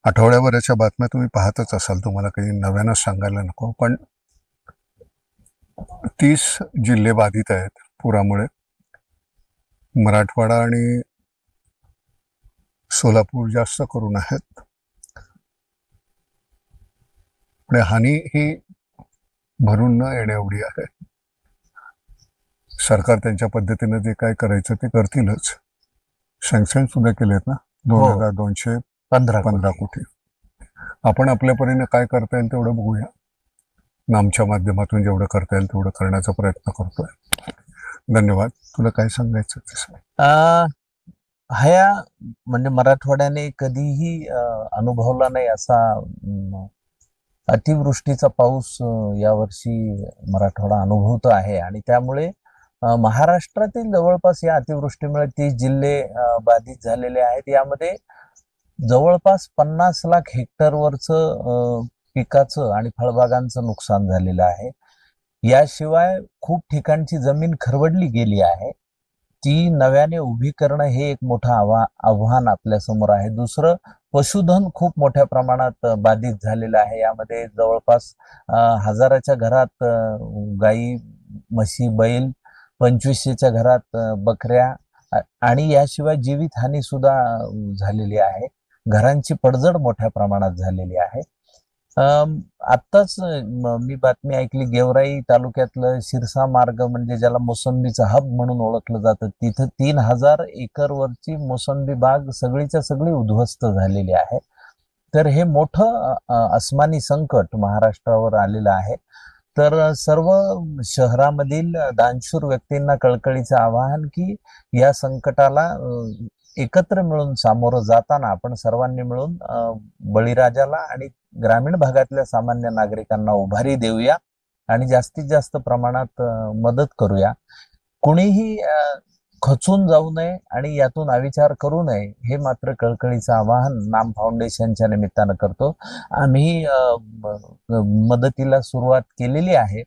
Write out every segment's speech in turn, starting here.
आठवड्याभराच्या बातम्या तुम्ही पाहतच असाल, तुम्हाला काही नव्यानं सांगायला नको. पण 30 जिल्हे बाधित आहेत पुरामुळे. मराठवाडा आणि सोलापूर जास्त करून आहेत. पण हानी ही भरून न येण्या एवढी आहे. सरकार त्यांच्या पद्धतीने जे काय करायचं ते करतीलच. सँक्शन सुद्धा केलेत ना, 2215 कोटी. आपण आपल्या परीने काय करता येईल तेवढं बघूया. आमच्या माध्यमातून जेवढं करता येईल तेवढं करण्याचा प्रयत्न करतोय. धन्यवाद. तुला काय सांगायचं ते सांग. ह्या म्हणजे मराठवाड्याने कधीही अनुभवला नाही असा अतिवृष्टीचा पाऊस यावर्षी मराठवाडा अनुभवतो आहे आणि त्यामुळे महाराष्ट्रातील जवळपास या अतिवृष्टीमुळे 30 जिल्हे बाधित झालेले आहेत. यामध्ये जवळपास 50 लाख हेक्टरवरचं पिकाचं आणि फळबागांचं नुकसान झालेलं आहे. याशिवाय खूप ठिकाणची जमीन खरवडली गेली आहे. ती नव्याने उभी करणं हे एक मोठं आव्हान आपल्या समोर आहे. दुसरं, पशुधन खूप मोठ्या प्रमाणात बाधित झालेलं आहे. यामध्ये जवळपास हजाराच्या घरात गाई, म्हशी, बैल, 2500च्या घरात बकऱ्या आणि याशिवाय जीवितहानी सुद्धा झालेली आहे. घरांची पडझड मोठ्या प्रमाणात झालेली आहे. आत्ताच मी बातमी ऐकली, गेवराई तालुक्यातलं शिरसा मार्ग म्हणजे ज्याला मोसंबीचा हब म्हणून ओळखलं जातं, तिथं 3000 एकरवरची मोसंबी बाग सगळीच्या सगळी उद्ध्वस्त झालेली आहे. तर हे मोठं अस्मानी संकट महाराष्ट्रावर आलेलं आहे. तर सर्व शहरामधील दानशूर व्यक्तींना कळकळीचं आवाहन की या संकटाला एकत्र मिळून सामोरं जाताना आपण सर्वांनी मिळून बळीराजाला आणि ग्रामीण भागातल्या सामान्य नागरिकांना उभारी देऊया आणि जास्तीत जास्त प्रमाणात मदत करूया. कुणीही खचून जाऊ नये आणि यातून अविचार करू नये, हे मात्र कळकळीचं आवाहन नाम फाउंडेशनच्या निमित्तानं करतो. आम्ही मदतीला सुरुवात केलेली आहे.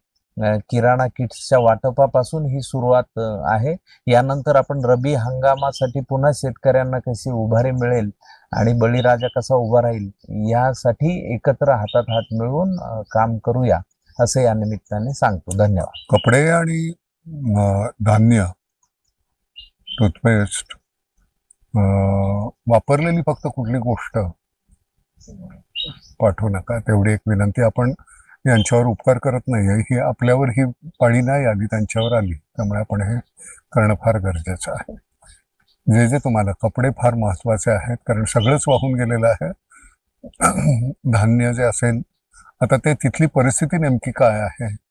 किराणा किट्सच्या वाटपापासून ही सुरुवात आहे. यानंतर आपण रबी हंगामासाठी पुन्हा शेतकऱ्यांना कशी उभारी मिळेल आणि बळीराजा कसा उभा राहील यासाठी एकत्र हातात हात मिळवून काम करूया, असं या निमित्ताने सांगतो. धन्यवाद. कपडे आणि धान्य, टूथपेस्ट, वापरलेली फक्त कुठली गोष्ट पाठवू नका, तेवढी एक विनंती. आपण यांच्यावर उपकार करत नाहीये, ही आपल्यावर ही पाळी नाही आली, त्यांच्यावर आली. त्यामुळे आपण हे करणं फार गरजेचं आहे. जे जे तुम्हाला कपडे फार महत्वाचे आहेत, कारण सगळंच वाहून गेलेलं आहे. धान्य जे असेल, आता ते तिथली परिस्थिती नेमकी काय आहे